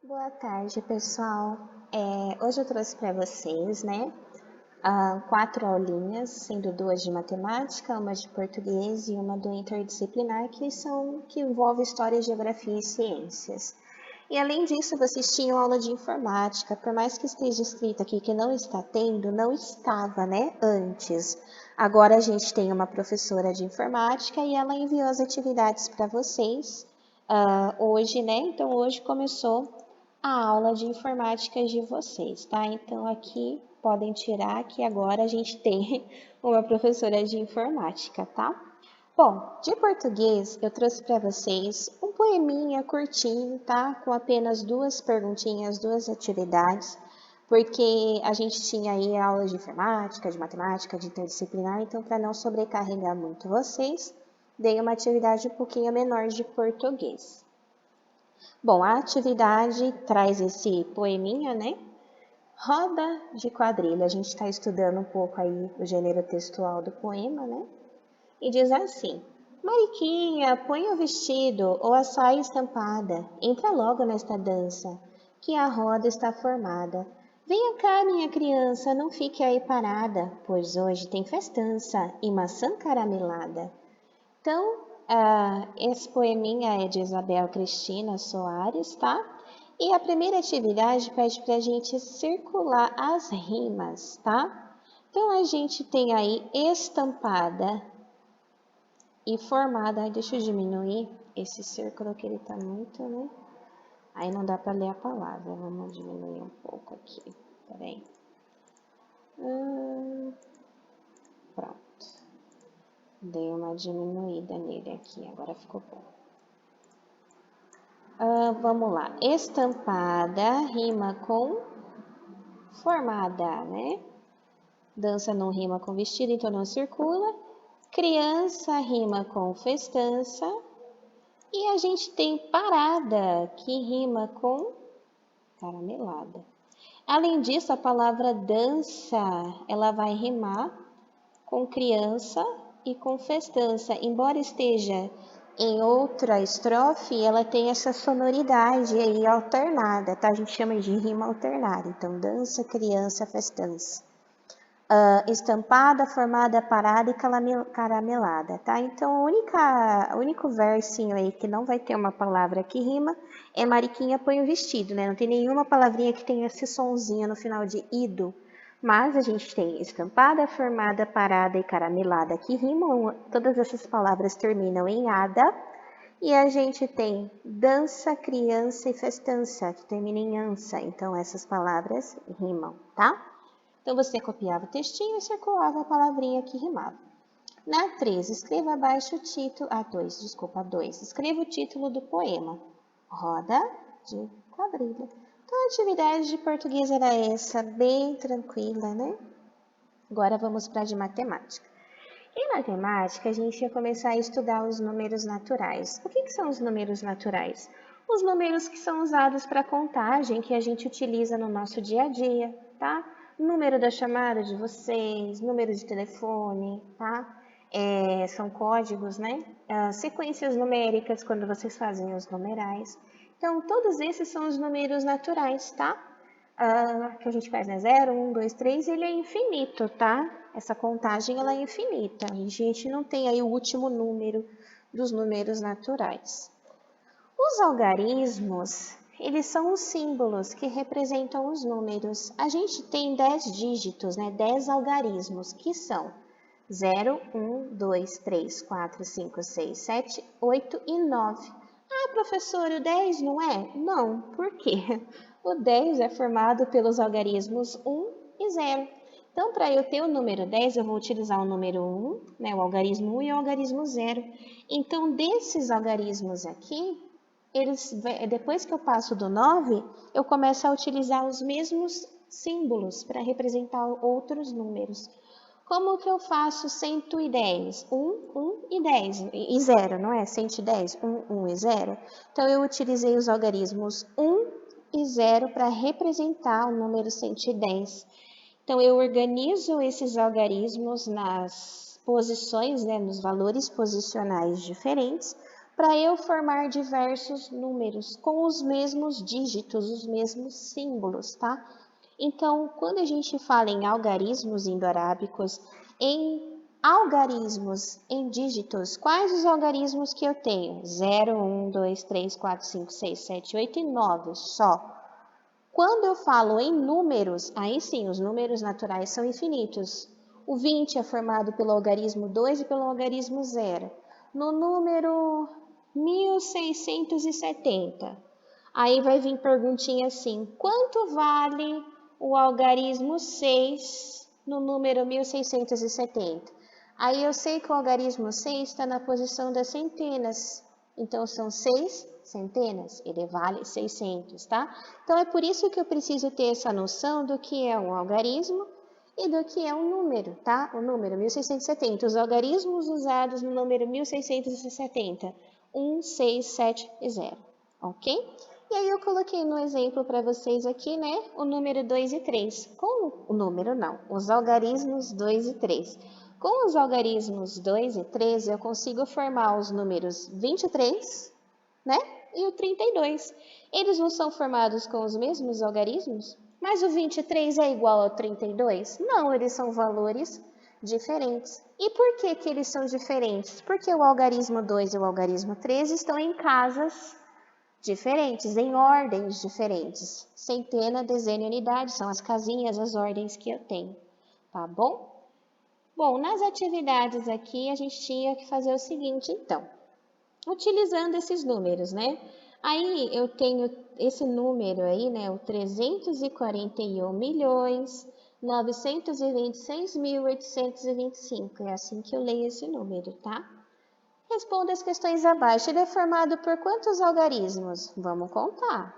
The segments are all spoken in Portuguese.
Boa tarde, pessoal. Hoje eu trouxe para vocês, né, 4 aulinhas, sendo 2 de matemática, uma de português e uma do interdisciplinar, que envolve história, geografia e ciências. E além disso, vocês tinham aula de informática, por mais que esteja escrito aqui que não está tendo, não estava, né, antes. Agora a gente tem uma professora de informática e ela enviou as atividades para vocês hoje, né? Então hoje começou a aula de informática de vocês, tá? Então aqui podem tirar que agora a gente tem uma professora de informática, tá? Bom, de português eu trouxe para vocês um poeminha curtinho, tá? Com apenas 2 perguntinhas, 2 atividades, porque a gente tinha aí aulas de informática, de matemática, de interdisciplinar, então para não sobrecarregar muito vocês, dei uma atividade um pouquinho menor de português. Bom, a atividade traz esse poeminha, né? Roda de quadrilha. A gente está estudando um pouco aí o gênero textual do poema, né? E diz assim: Mariquinha, põe o vestido ou a saia estampada. Entra logo nesta dança, que a roda está formada. Venha cá, minha criança, não fique aí parada, pois hoje tem festança e maçã caramelada. Então, esse poeminha é de Isabel Cristina Soares, tá? E a primeira atividade pede para a gente circular as rimas, tá? Então, a gente tem aí estampada e formada. Deixa eu diminuir esse círculo que ele tá muito, né? Aí não dá para ler a palavra. Vamos diminuir um pouco aqui. Peraí. Pronto. Dei uma diminuída nele aqui. Agora ficou bom. Vamos lá. Estampada rima com formada, né? Dança não rima com vestido, então não circula. Criança rima com festança. E a gente tem parada, que rima com caramelada. Além disso, a palavra dança, ela vai rimar com criança e com festança. Embora esteja em outra estrofe, ela tem essa sonoridade aí alternada, tá? A gente chama de rima alternada. Então, dança, criança, festança. Estampada, formada, parada e caramelada, tá? Então, o único versinho aí que não vai ter uma palavra que rima é Mariquinha põe o vestido, né? Não tem nenhuma palavrinha que tenha esse sonzinho no final de ido. Mas a gente tem estampada, formada, parada e caramelada que rimam. Todas essas palavras terminam em ada. E a gente tem dança, criança e festança, que termina em ança. Então, essas palavras rimam, tá? Então, você copiava o textinho e circulava a palavrinha que rimava. Na 3, escreva abaixo o título... 2. Escreva o título do poema. Roda de quadrilha. Então, a atividade de português era essa, bem tranquila, né? Agora vamos para a de matemática. Em matemática, a gente ia começar a estudar os números naturais. O que são os números naturais? Os números que são usados para contagem, que a gente utiliza no nosso dia a dia, tá? Número da chamada de vocês, número de telefone, tá? São códigos, né? Sequências numéricas, quando vocês fazem os numerais. Então, todos esses são os números naturais, tá? Que a gente faz, né? 0, 1, 2, 3, ele é infinito, tá? Essa contagem, ela é infinita. A gente não tem aí o último número dos números naturais. Os algarismos, eles são os símbolos que representam os números. A gente tem 10 dígitos, né? 10 algarismos, que são 0, 1, 2, 3, 4, 5, 6, 7, 8 e 9. Ah, professor, o 10 não é? Não, por quê? O 10 é formado pelos algarismos 1 e 0. Então, para eu ter o número 10, eu vou utilizar o número 1, né, o algarismo 1 e o algarismo 0. Então, desses algarismos aqui, depois que eu passo do 9, eu começo a utilizar os mesmos símbolos para representar outros números. Como que eu faço 110? 1, 1 e 10, e 0, não é? 110, 1, 1 e 0. Então, eu utilizei os algarismos 1 e 0 para representar o número 110. Então, eu organizo esses algarismos nas posições, né, nos valores posicionais diferentes, para eu formar diversos números com os mesmos dígitos, os mesmos símbolos, tá? Então, quando a gente fala em algarismos indo-arábicos, em algarismos em dígitos, quais os algarismos que eu tenho? 0, 1, 2, 3, 4, 5, 6, 7, 8 e 9 só. Quando eu falo em números, aí sim, os números naturais são infinitos. O 20 é formado pelo algarismo 2 e pelo algarismo 0. No número 1670, aí vai vir perguntinha assim, quanto vale o algarismo 6 no número 1670? Aí eu sei que o algarismo 6 está na posição das centenas. Então, são 6 centenas, ele vale 600, tá? Então, é por isso que eu preciso ter essa noção do que é um algarismo e do que é um número, tá? O número 1670, os algarismos usados no número 1670, 1, 6, 7 e 0, ok? E aí eu coloquei no exemplo para vocês aqui, né, o número 2 e 3. Com o número não, os algarismos 2 e 3. Com os algarismos 2 e 3, eu consigo formar os números 23, né, e o 32. Eles não são formados com os mesmos algarismos? Mas o 23 é igual ao 32? Não, eles são valores diferentes. E por que que eles são diferentes? Porque o algarismo 2 e o algarismo 3 estão em casas diferentes, em ordens diferentes. Centena, dezena e unidade são as casinhas, as ordens que eu tenho, tá bom? Bom, nas atividades aqui a gente tinha que fazer o seguinte, então, utilizando esses números, né? Aí eu tenho esse número aí, né? O 341.926.825. É assim que eu leio esse número, tá? Responda as questões abaixo. Ele é formado por quantos algarismos? Vamos contar.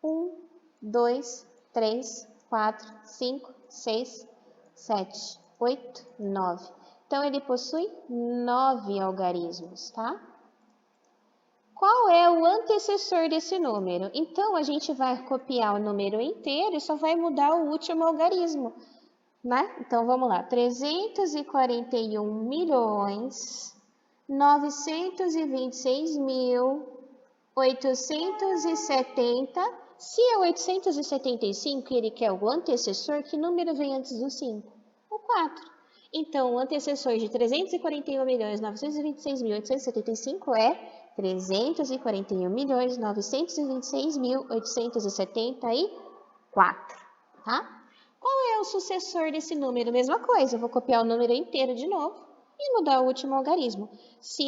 1, 2, 3, 4, 5, 6, 7, 8, 9. Então, ele possui 9 algarismos, tá? Qual é o antecessor desse número? Então, a gente vai copiar o número inteiro e só vai mudar o último algarismo, né? Então, vamos lá. 341.926.870. Se é 875 e ele quer o antecessor, que número vem antes do 5? O 4. Então, o antecessor de 341.926.875 é 341.926.874, tá? Qual é o sucessor desse número? Mesma coisa, eu vou copiar o número inteiro de novo e mudar o último algarismo. Se,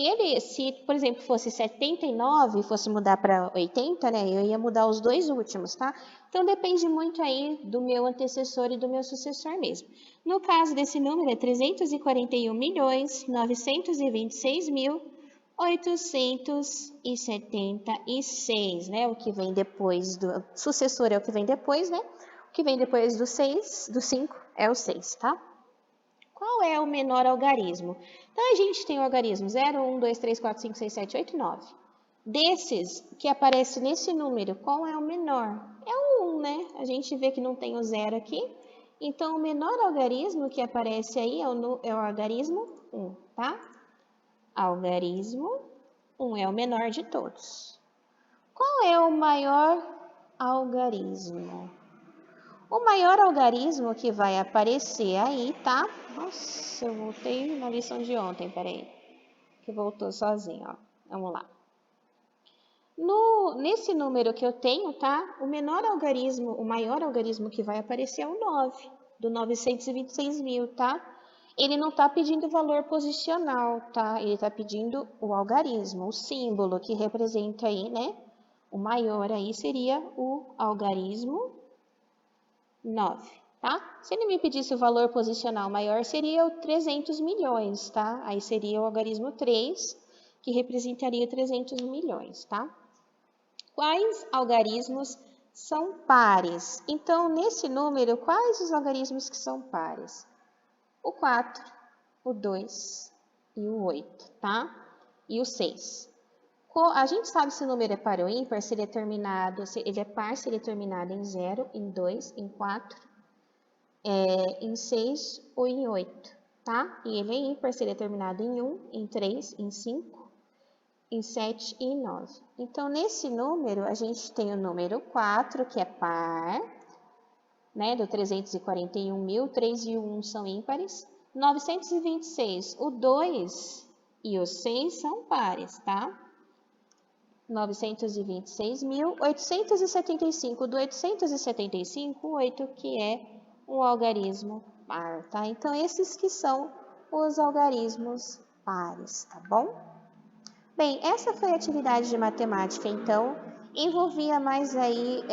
por exemplo, fosse 79 e fosse mudar para 80, né, eu ia mudar os dois últimos, tá? Então, depende muito aí do meu antecessor e do meu sucessor mesmo. No caso desse número, é 341.926.876, né? O que vem depois do sucessor é o que vem depois, né? O que vem depois do 6, do 5 é o 6, tá? Qual é o menor algarismo? Então, a gente tem o algarismo 0, 1, 2, 3, 4, 5, 6, 7, 8, 9. Desses que aparece nesse número, qual é o menor? É o 1, né? A gente vê que não tem o 0 aqui. Então, o menor algarismo que aparece aí é o algarismo 1, tá? Algarismo 1 é o menor de todos. Qual é o maior algarismo? O maior algarismo que vai aparecer aí, tá? Nossa, eu voltei na lição de ontem, peraí. Que voltou sozinho, ó. Vamos lá. Nesse número que eu tenho, tá? O menor algarismo, o maior algarismo que vai aparecer é o 9, do 926 mil, tá? Ele não tá pedindo valor posicional, tá? Ele tá pedindo o algarismo, o símbolo que representa aí, né? O maior aí seria o algarismo 9, tá? Se ele me pedisse o valor posicional maior, seria o 300 milhões, tá? Aí seria o algarismo 3, que representaria 300 milhões, tá? Quais algarismos são pares? Então, nesse número, quais os algarismos que são pares? O 4, o 2 e o 8, tá? E o 6. A gente sabe se o número é par ou ímpar, se ele é terminado, se ele é par, se ele é terminado em 0, em 2, em 4, em 6 ou em 8, tá? E ele é ímpar se ele é terminado em 1, em 3, em 5 em 7 e em 9. Então, nesse número, a gente tem o número 4, que é par, né, do 341.000, 3 e o 1 são ímpares. 926, o 2 e o 6 são pares, tá? 926.875, do 875, o 8, que é um algarismo par, tá? Então, esses que são os algarismos pares, tá bom? Bem, essa foi a atividade de matemática, então, envolvia mais aí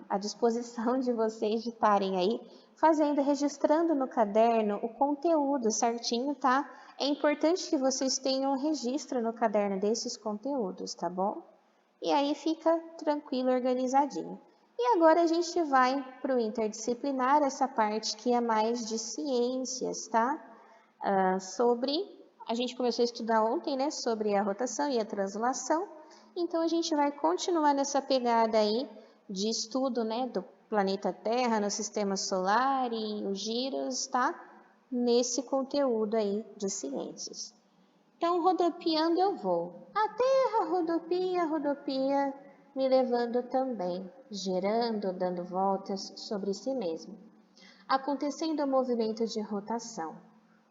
a disposição de vocês de estarem aí fazendo, registrando no caderno o conteúdo certinho, tá? É importante que vocês tenham um registro no caderno desses conteúdos, tá bom? E aí fica tranquilo, organizadinho. E agora a gente vai para o interdisciplinar, essa parte que é mais de ciências, tá? A gente começou a estudar ontem, né, sobre a rotação e a translação, então a gente vai continuar nessa pegada aí de estudo, né, do planeta Terra no sistema solar e os giros, tá? Nesse conteúdo aí de ciências. Então, rodopiando eu vou. A Terra rodopia, rodopia, me levando também, girando, dando voltas sobre si mesmo. Acontecendo o movimento de rotação.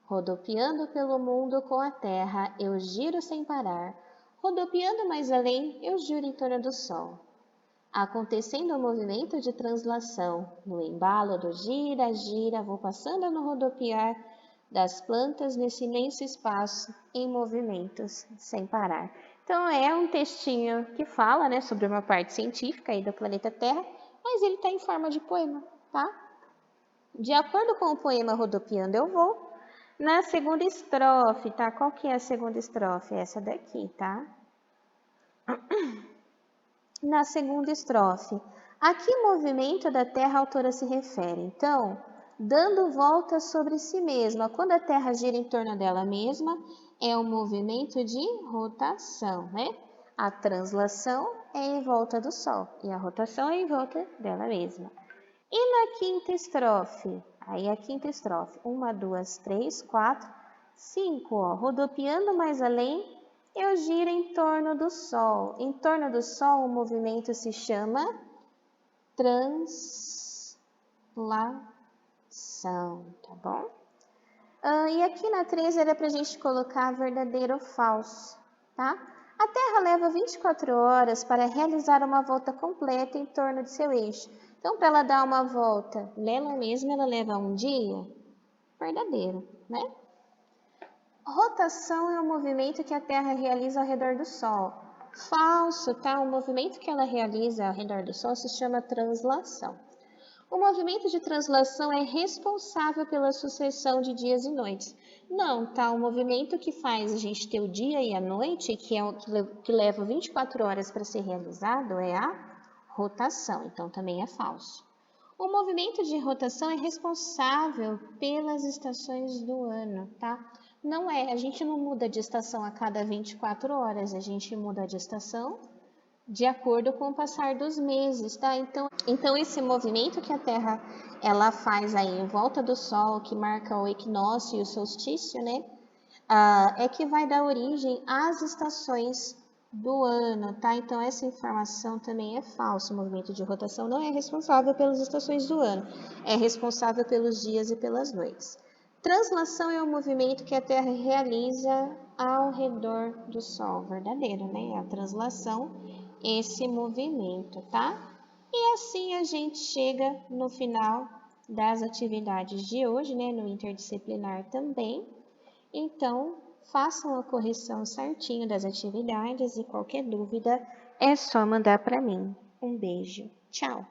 Rodopiando pelo mundo com a Terra, eu giro sem parar. Rodopiando mais além, eu giro em torno do Sol. Acontecendo o movimento de translação, no embalo do gira, gira, vou passando no rodopiar das plantas nesse imenso espaço em movimentos sem parar. Então é um textinho que fala, né, sobre uma parte científica aí do planeta Terra, mas ele está em forma de poema, tá? De acordo com o poema Rodopiando eu vou, na segunda estrofe, tá? Qual que é a segunda estrofe? Essa daqui, tá? Na segunda estrofe, a que movimento da Terra a autora se refere? Então, dando voltas sobre si mesma. Quando a Terra gira em torno dela mesma, é um movimento de rotação, né? A translação é em volta do Sol e a rotação é em volta dela mesma. E na quinta estrofe? Aí a quinta estrofe. 1, 2, 3, 4, 5. Rodopiando mais além, eu giro em torno do Sol. Em torno do Sol, o movimento se chama translação, tá bom? E aqui na 3 era para a gente colocar verdadeiro ou falso, tá? A Terra leva 24 horas para realizar uma volta completa em torno de seu eixo. Então, para ela dar uma volta nela mesma, ela leva um dia? Verdadeiro, né? Rotação é o movimento que a Terra realiza ao redor do Sol. Falso, tá? O movimento que ela realiza ao redor do Sol se chama translação. O movimento de translação é responsável pela sucessão de dias e noites. Não, tá? O movimento que faz a gente ter o dia e a noite, que é o que leva 24 horas para ser realizado, é a rotação. Então, também é falso. O movimento de rotação é responsável pelas estações do ano, tá? Não é, a gente não muda de estação a cada 24 horas, a gente muda de estação de acordo com o passar dos meses, tá? Então esse movimento que a Terra ela faz aí em volta do Sol, que marca o equinócio e o solstício, né? É que vai dar origem às estações do ano, tá? Então essa informação também é falsa. O movimento de rotação não é responsável pelas estações do ano, é responsável pelos dias e pelas noites. Translação é o movimento que a Terra realiza ao redor do Sol, verdadeiro, né? A translação, esse movimento, tá? E assim a gente chega no final das atividades de hoje, né? No interdisciplinar também. Então, façam a correção certinho das atividades e qualquer dúvida é só mandar para mim. Um beijo. Tchau!